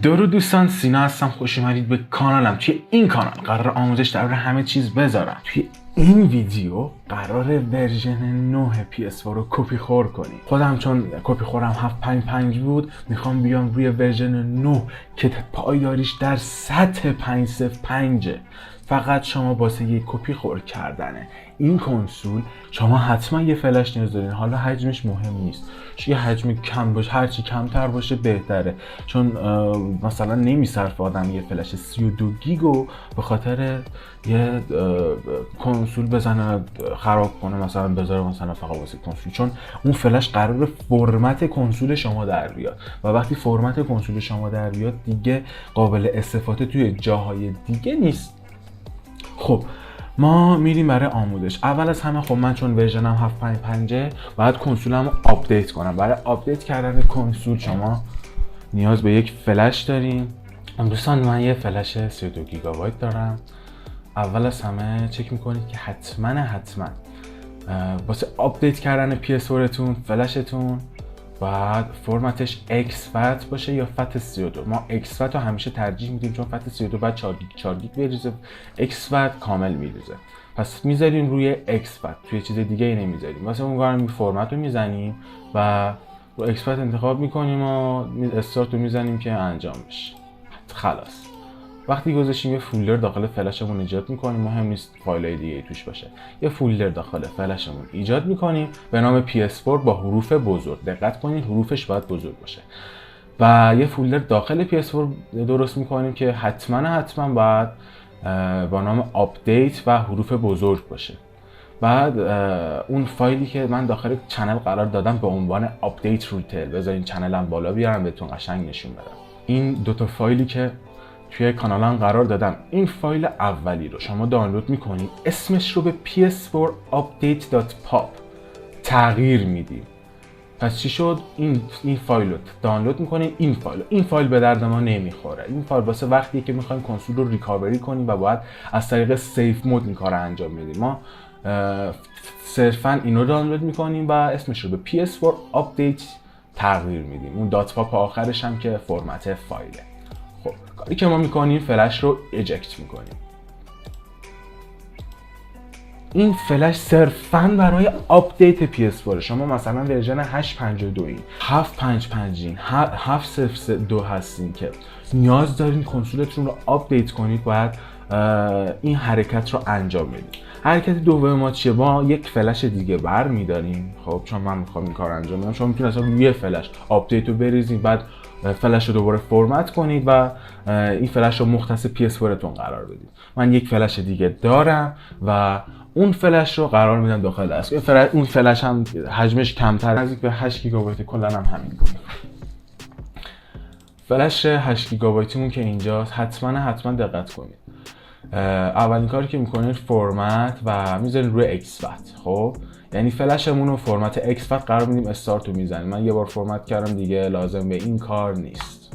درود دوستان، سینا هستم. خوش اومدید به کانالم. توی این کانال قرار آموزش درباره همه چیز بذارم. توی این ویدیو قرار ورژن 9 PS4 رو کپی خور کنیم. خودم چون کپی خورم 755 بود، میخوام بیام روی ورژن 9 که پایداریش در سطح 505. فقط شما واسه یه کپی خور کردنه این کنسول شما حتما یه فلش نیاز دارین. حالا حجمش مهم نیست، یه حجم کم باشه، هرچی کمتر باشه بهتره، چون مثلا نمیصرفه آدم یه فلش 32 گیگو به خاطر یه کنسول بزنه خراب کنه، مثلا بذاره مثلا فقط واسه کنسول، چون اون فلش قرار فرمت کنسول شما در بیاد و وقتی فرمت کنسول شما در بیاد دیگه قابل استفاده توی جاهای دیگه نیست. خب ما میریم برای آموزش. اول از همه خب من چون ورژنم 755 باید کنسولمو آپدیت کنم. برای آپدیت کردن کنسول شما نیاز به یک فلش داریم. دوستان من یه فلش 32 گیگابایت دارم. اول از همه چک میکنید که حتما واسه آپدیت کردن PS4 تون فلشتون باید فرمتش XFAT باشه یا FAT 32. ما XFAT رو همیشه ترجیح میدیم چون FAT 32 بعد 4 گیگ بریزه، XFAT کامل میریزه. پس میذاریم روی XFAT، توی چیز دیگه ای نمیذاریم. واسه اون کارم فرمت رو میزنیم و رو XFAT انتخاب میکنیم و استارت رو میزنیم که انجام بشه. خلاص وقتی گذاشتیم یه فولدر داخل فلشمون ایجاد میکنیم، مهم نیست فایلای دیگه توش باشه، یه فولدر داخل فلشمون ایجاد میکنیم به نام PS4 با حروف بزرگ. دقت کنید حروفش باید بزرگ باشه. و یه فولدر داخل PS4 درست میکنیم که حتما باید با نام آپدیت و حروف بزرگ باشه. بعد اون فایلی که من داخل چنل قرار دادم به عنوان آپدیت ریتیل، بذارین چنلم بالا بیارم بهتون قشنگ نشون بدم. این دوتا فایلی که توی کانالم قرار دادم، این فایل اولی رو شما دانلود میکنی، اسمش رو به PS4 update.pop تغییر میدی. پس چی شد؟ این فایل رو دانلود میکنی. این فایل به درد ما نمیخوره. این فایل واسه وقتی که میخوایم کنسول رو ریکاوری کنیم و باید از طریق سیف مود این کار رو انجام میدیم. ما صرفا اینو دانلود میکنیم و اسمش رو به PS4 update تغییر میدیم. اون دات پاپ آخرش هم که فرمت فایله. خب کاری که ما میکنیم فلش رو اجکت میکنیم. این فلش صرفاً برای آپدیت PS4. شما مثلا ورژن 852 این 755 این 702 هستین که نیاز دارین کنسولتون رو آپدیت کنید، باید این حرکت رو انجام بدید. حرکت دوم ما چیه؟ ما یک فلش دیگه برمی‌داریم. خب چون من میخوام این کار انجام بدم، شما میتونید اصلا روی فلش آپدیت رو بریزید، بعد فلش رو دوباره فرمت کنید و این فلش رو مختص PS4 تون قرار بدید. من یک فلش دیگه دارم و اون فلش رو قرار میدم داخل دستگاه. اون فلش هم حجمش کمتر، نزدیک به 8 گیگابایت، کلا هم همین کنه. فلش 8 گیگابایتیمون که اینجاست، حتما دقت کنید. اولین کاری که میکنید فرمت و میذارید روی XFAT. خب یعنی فلشمون رو فرمت XFAT قرار میدیم، استارت رو میزنیم. من یه بار فرمت کردم دیگه لازم به این کار نیست.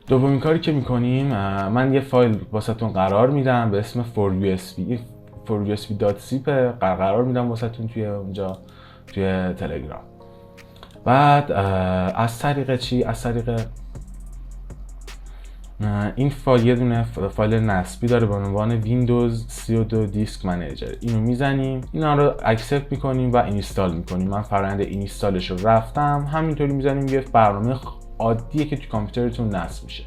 دومین کاری که میکنیم، من یه فایل واسهتون قرار میدم به اسم forusb.zip قرار میدم واسهتون توی اونجا توی تلگرام. بعد از طریق چی؟ از طریق این فایل یه دونه فایل نصبی داره به عنوان ویندوز 32 دیسک منیجر. اینو میزنیم، اینا رو اکسپت میکنیم و اینستال میکنیم. من فرآیند اینستالش رو رفتم. همینطوری میزنیم یه برنامه عادیه که تو کامپیوترتون نصب میشه.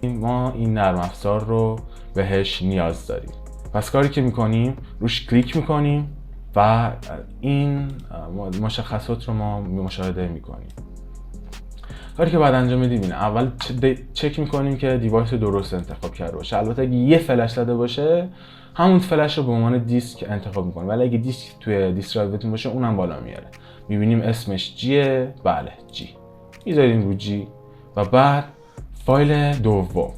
ما این نرم افزار رو بهش نیاز داریم. پس کاری که میکنیم روش کلیک میکنیم و این مشخصات رو ما مشاهده میکنیم. کاری که بعد انجام میدیم اینه، اول چک میکنیم که دیوایس درست انتخاب کرده باشه. البته اگه یه فلش داده باشه همون فلش رو به عنوان دیسک انتخاب میکنیم، ولی اگه دیسک توی دیسک درایوتون باشه اونم بالا میاره. میبینیم اسمش جیه، بله جی، میذاریم رو جی و بعد فایل دوم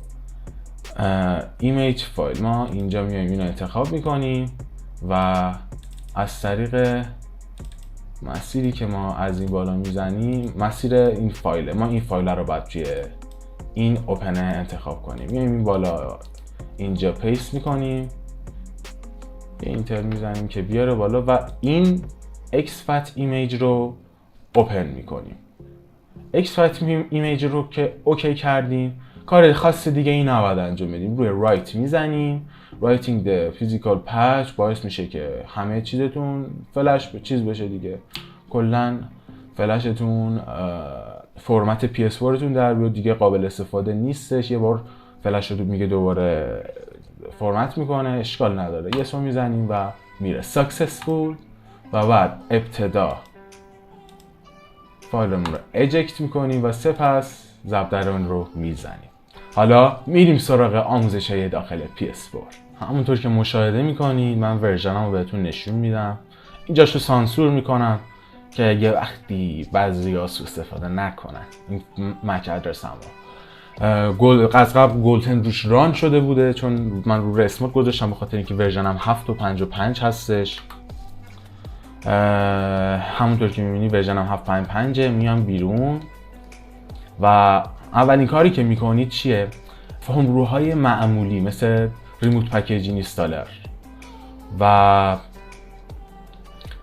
ایمیج فایل، ما اینجا میایم اینو انتخاب میکنیم و از طریق مسیری که ما از این بالا میزنیم، مسیر این فایل، ما این فایل رو باید توی این اوپن انتخاب کنیم. میایم این بالا اینجا پیست میکنیم، یه اینتر میزنیم که بیاره بالا و این XFAT ایمیج رو اوپن میکنیم. اکسترکت ایمیج رو که اوکی کردیم، کار خاص دیگه این نباید انجام بدیم. روی رایت میزنیم، رایتینگ د فیزیکال پچ باعث میشه که همه چیزتون فلش چیز بشه دیگه، کلا فلشتون فرمت PS4 تون در بیاد دیگه، قابل استفاده نیستش. یه بار فلش رو میگه دوباره فرمت میکنه، اشکال نداره، یه سو میزنیم و میره ساکسسفول و بعد ابتدا فایلمون رو اجکت میکنیم و سپس زبدرون رو میزنیم. حالا میریم سراغ آموزش های داخل PS4. همونطور که مشاهده میکنید من ورژنمو بهتون نشون میدم، اینجاشو سانسور میکنم که یه وقتی بعضیا سوء استفاده نکنن. این مک ادرس هم از قبل گولتن روش ران شده بوده، چون من رو رسموت گذاشتم به خاطر اینکه ورژنم 7.55 هستش. همونطور که میبینی ورژنم 7.55 میام بیرون و اولین کاری که میکنید چیه؟ هومبروهای معمولی مثل ریموت پکیج اینستالر و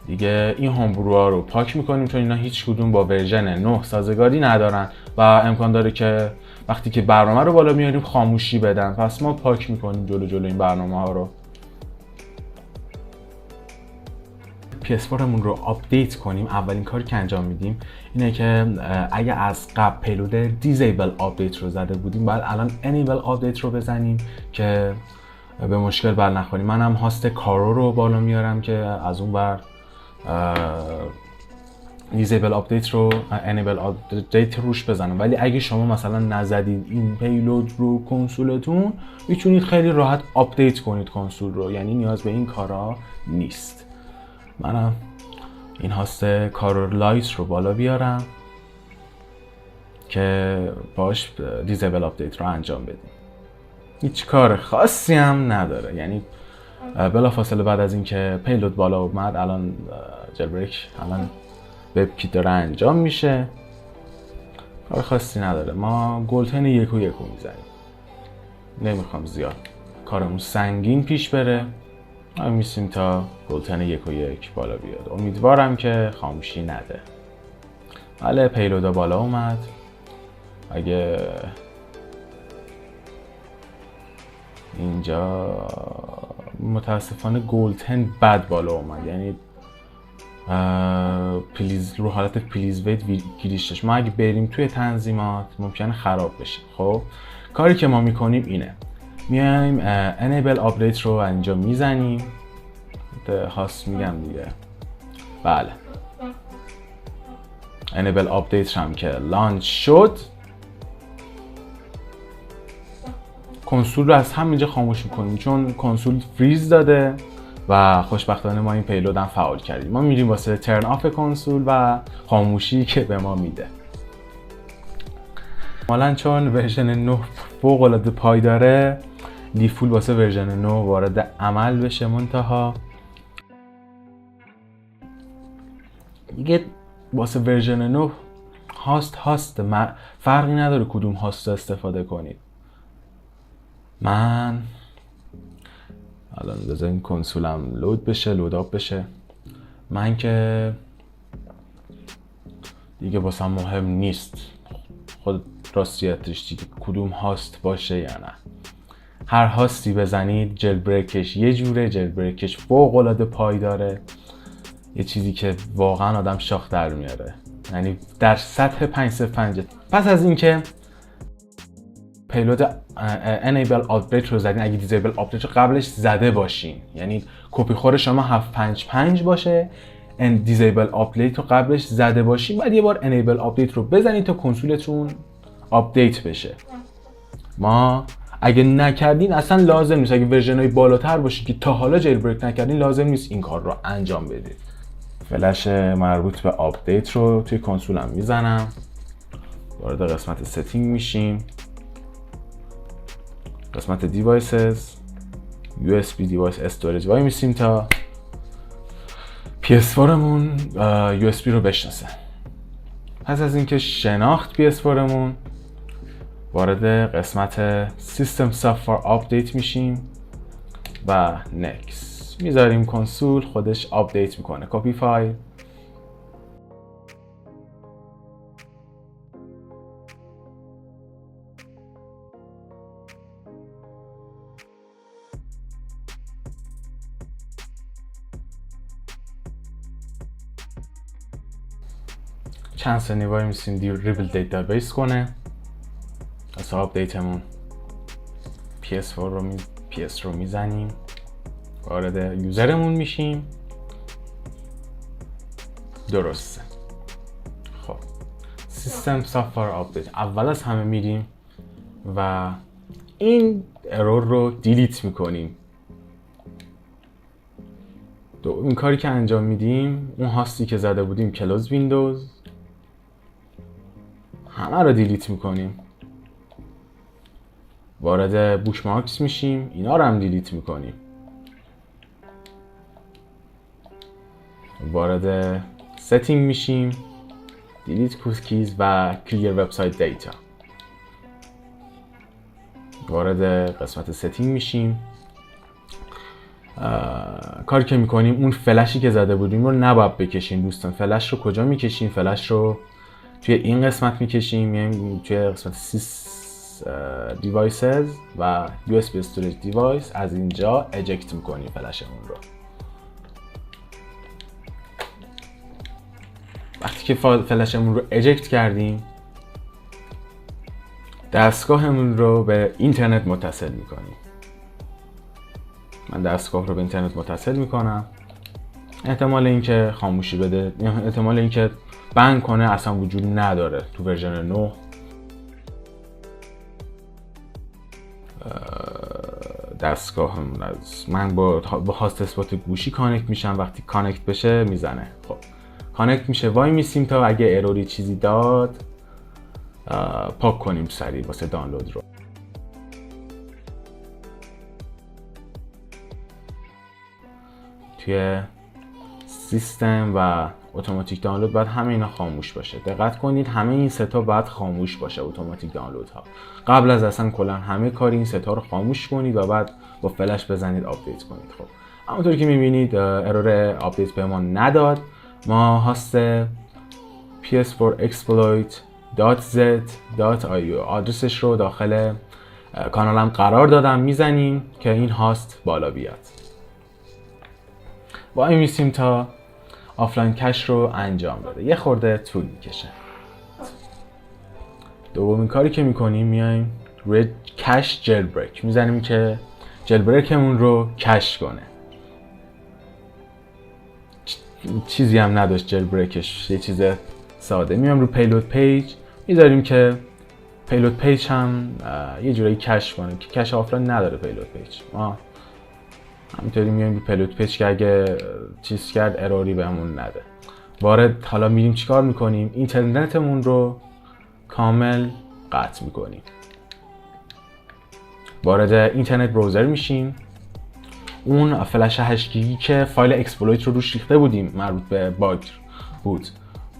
دیگه این هومبروها رو پاک میکنیم، چون اینا هیچ کدوم با ورژن 9 سازگاری ندارن و امکان داره که وقتی که برنامه رو بالا میاریم خاموشی بدن. پس ما پاک میکنیم جلو این برنامه ها رو. PS4 مون رو آپدیت کنیم، اولین کاری که انجام میدیم اینه که اگه از قبل پیلود دیزیبل آپدیت رو زده بودیم، باید الان انیبل آپدیت رو بزنیم که به مشکل بر نخوریم. منم هاست کارو رو بالا میارم که از اون بر دیزیبل آپدیت رو انیبل آپدیت روش بزنم. ولی اگه شما مثلا نزدید این پیلود رو کنسولتون، میتونید خیلی راحت آپدیت کنید کنسول رو، یعنی نیاز به این کارا نیست. منم این هاست کارو لایت رو بالا بیارم که باش دیزیبل آپدیت رو انجام بدیم. هیچ کار خاصی هم نداره، یعنی بلافاصله بعد از اینکه پیلود بالا اومد الان جلبریک الان وب کیت داره انجام میشه، کار خاصی نداره. ما گولتن 1 و 1 میزنیم، نمیخوام زیاد کارمون سنگین پیش بره، ما میسیم تا گولتن 1 و 1 بالا بیاد. امیدوارم که خاموشی نده. بله پیلودا بالا اومد. اگه اینجا متاسفانه گولتن بد بالا اومد، یعنی پلیز رو حالت پلیز ویت گیریشش. ما اگه بریم توی تنظیمات ممکنه خراب بشه. خب کاری که ما میکنیم اینه، میایم انیبل آپدیت رو اینجا میزنیم، هاست میگم دیگه، بله انیبل آپدیت هم که لانچ شد، کنسول رو از همینجا خاموش میکنیم چون کنسول فریز داده و خوشبختانه ما این پیلود هم فعال کردیم. ما میریم واسه ترن آف کنسول و خاموشی که به ما میده. مالا چون ورژن 9 فوق العاده پایداره، دیفول واسه ورژن 9 وارد عمل بشه. منتها دیگه واسه ورژن 9 هاست فرقی نداره کدوم هاست استفاده کنید. من الان بذارین کنسولم لود بشه، لود آپ بشه. من که دیگه واسم مهم نیست خود راستیتش دیگه کدوم هاست باشه یا نه. هر هاستی بزنید جلبریکش یه جوره، جلبریکش فوق العاده پایداره، یه چیزی که واقعا آدم شاخ در میاره، یعنی در سطح 505. پس از اینکه پیلود انیبل آپدیت رو زدین، اگه دیزیبل آپدیت رو قبلش زده باشین، یعنی کپی خور شما 755 باشه، دیزیبل آپدیت رو قبلش زده باشین، بعد یه بار انیبل آپدیت رو بزنید تا کنسولتون آپدیت بشه. ما اگه نکردین اصلا لازم نیست، اگه ورژن‌های بالاتر باشه که تا حالا جیل بریک نکردین لازم نیست این کار رو انجام بدید. فلش مربوط به آپدیت رو توی کنسولم میزنم، وارد قسمت ستینگ میشیم، قسمت دیوایسز، USB دیوایس استوریج وای میسیم تا PS4 مون USB رو بشناسه. پس از اینکه شناخت PS4 مون، وارد قسمت سیستم سافر آپدیت میشیم و نکست میذاریم کنسول خودش آپدیت میکنه. کپی فایل چند ثانیه وای میسیم ریبل دیتابیس کنه. واسه آپدیتمون PS رو میزنیم، وارد یوزرمون میشیم. درسته. خب سیستم سافار آپدیت اول از همه میریم و این ارور رو دیلیت میکنیم. این کاری که انجام میدیم، اون هاستی که زده بودیم کلوز ویندوز، همه رو دیلیت میکنیم. وارد بوکمارکس میشیم، اینا رو هم دیلیت میکنیم. وارد ستینگ میشیم، دیلیت کوکیز و کلیر وبسایت دیتا. وارد قسمت ستینگ میشیم. کاری که میکنیم اون فلشی که زده بودیم رو نباید بکشیم دوستان. فلش رو کجا میکشیم؟ فلش رو توی این قسمت میکشیم، یعنی توی قسمت دیوایسز و USB استوریج دیوایس. از اینجا اجکت میکنیم فلشمون رو. وقتی که فلشمون رو اجکت کردیم، دستگاهمون رو به اینترنت متصل میکنیم. من دستگاه رو به اینترنت متصل میکنم. احتمال اینکه خاموشی بده، احتمال اینکه بند کنه اصلا وجود نداره تو ورژن 9. دستگاهمون من با هاست اسپات گوشی کانکت میشم. وقتی کانکت بشه میزنه. خب کانکت میشه، وای میسیم تا اگه اروری چیزی داد پاک کنیم سریع واسه دانلود رو. توی سیستم و اتوماتیک دانلود باید همه اینا خاموش باشه. دقت کنید همه این ستا باید خاموش باشه. اتوماتیک دانلود ها قبل از اصلا کلا همه کار این ستا رو خاموش کنید و بعد با فلش بزنید آپدیت کنید. خب همونطور که میبینید ارور آپدیت به ما نداد. ما هاست ps4exploit.z.io آدرسش رو داخل کانالم قرار دادم. میزنیم که این هاست بالا بیاد. وای میسیم تا آفلاین کش رو انجام بده. یه خورده طول میکشه. دومین کاری که میکنیم میایم روی کش جیل بریک میزنیم که جیل بریکمون رو کش کنه. چیزی هم نداشت جیل بریکش، یه چیز ساده. میام رو پیلود پیج میذاریم که پیلود پیج هم یه جورایی کش کنه که کش آفلاین نداره پیلود پیج. ما همینطوری میایم رو پیلود پیج که اگه چیز کرد اروری بهمون نده. وارد حالا میریم چیکار میکنیم؟ اینترنتمون رو کامل قطع میکنیم. وارد اینترنت براوزر میشیم. اون فلش 8 گیگی که فایل اکسپلویت رو روش ریخته بودیم مربوط به باگ بود،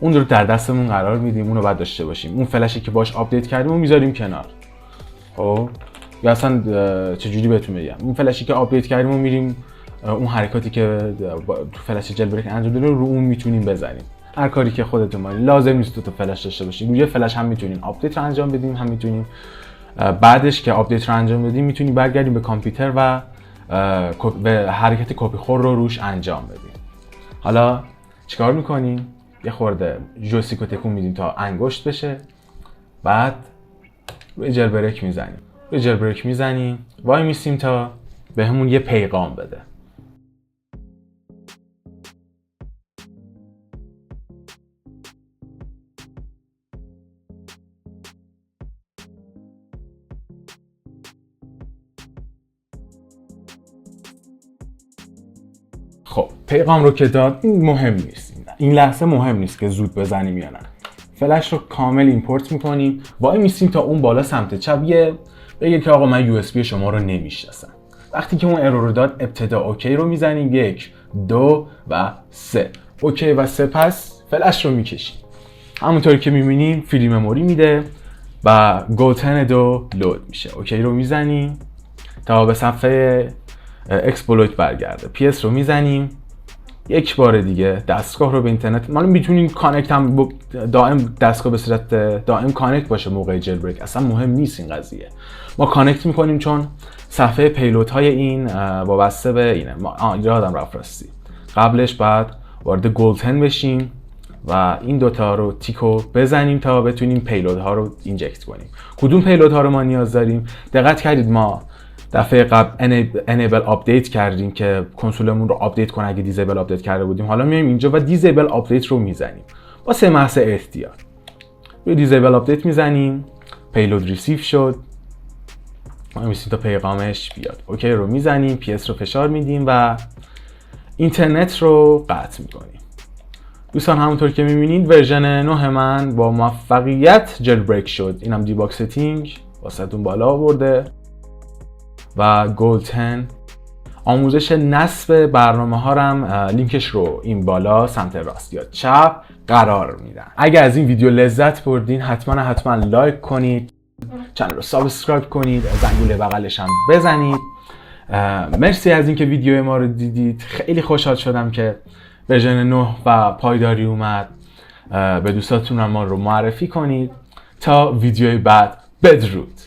اون رو در دستمون قرار میدیم. اون رو باید داشته باشیم. اون فلشی که باش آپدیت کردیم اون میذاریم کنار. خب یا اصلا چجوری بهتون بگم، اون فلشی که آپدیت کردیم اون میریم اون حرکاتی که تو فلش جیل بریک انجام دادیم رو اون میتونیم بزنیم. هر کاری که خودتون مایل، لازم نیست تو فلش داشته باشید. روی فلش هم میتونیم آپدیت رو انجام بدیم، هم میتونیم بعدش که آپدیت رو انجام بدیم میتونیم برگردیم به کامپیوتر و به حرکت کپی خور رو روش انجام بدیم. حالا چیکار میکنیم؟ یه خورده جویستیک رو تکون میدیم تا انگشت بشه. بعد روی جیل بریک میزنیم. روی جیل بریک میزنیم، وای میسیم تا بهمون یه پیغام بده. خب پیغام رو که داد، این مهم نیست. این لحظه مهم نیست که زود بزنیم یا نه. فلش رو کامل ایمپورت میکنیم. وای میسیم تا اون بالا سمت چپ بگه که آقا من یو اس بی شما رو نمیشناسم. وقتی که اون ارور رو داد، ابتدا اوکی رو میزنیم. 1 2 و 3. اوکی و سپس فلش رو میکشیم. همونطوری که میبینیم فری مموری میده و گوتن دو لود میشه. اوکی رو میزنیم تا به صفحه اکسپلویت برگرده. PS رو میزنیم. یک بار دیگه دستگاه رو به اینترنت، ما میتونیم کانکت هم دائم دستگاه به صورت دائم کانکت باشه موقع جیل بریک، اصلا مهم نیست این قضیه. ما کانکت میکنیم چون صفحه پیلوت های این وابسته به اینه. یادم رفت راستی قبلش بعد وارد گولتن بشیم و این دوتا رو تیکو بزنیم تا بتونیم پیلود ها رو اینجکت کنیم. کدوم پیلود ها رو ما نیاز داریم؟ دقت کردید ما دفعه قبل enable آپدیت کردیم که کنسولمون رو آپدیت کنه اگه دیزیبل آپدیت کرده بودیم. حالا میایم اینجا و دیزیبل آپدیت رو میزنیم با سه محض اختیار. روی دیزیبل آپدیت میزنیم، پیلود ریسیو شد، ما میسیم تا پیغامش بیاد. اوکی رو میزنیم، PS رو فشار میدیم و اینترنت رو قطع میکنیم. دوستان همونطور که میبینید ورژن 9 من با موفقیت جل بریک شد. اینم دیباگ ستینگ واسهتون بالا آورده و گولد 10 آموزش نصب برنامه ها رم لینکش رو این بالا سمت راست یا چپ قرار میدن. اگر از این ویدیو لذت بردین حتما لایک کنید، چنل رو سابسکرایب کنید، زنگوله بغلش هم بزنید. مرسی از اینکه ویدیو ما رو دیدید. خیلی خوشحال شدم که ورژن 9 و پایداری اومد. به دوستاتون ما رو معرفی کنید. تا ویدیوی بعد، بدرود.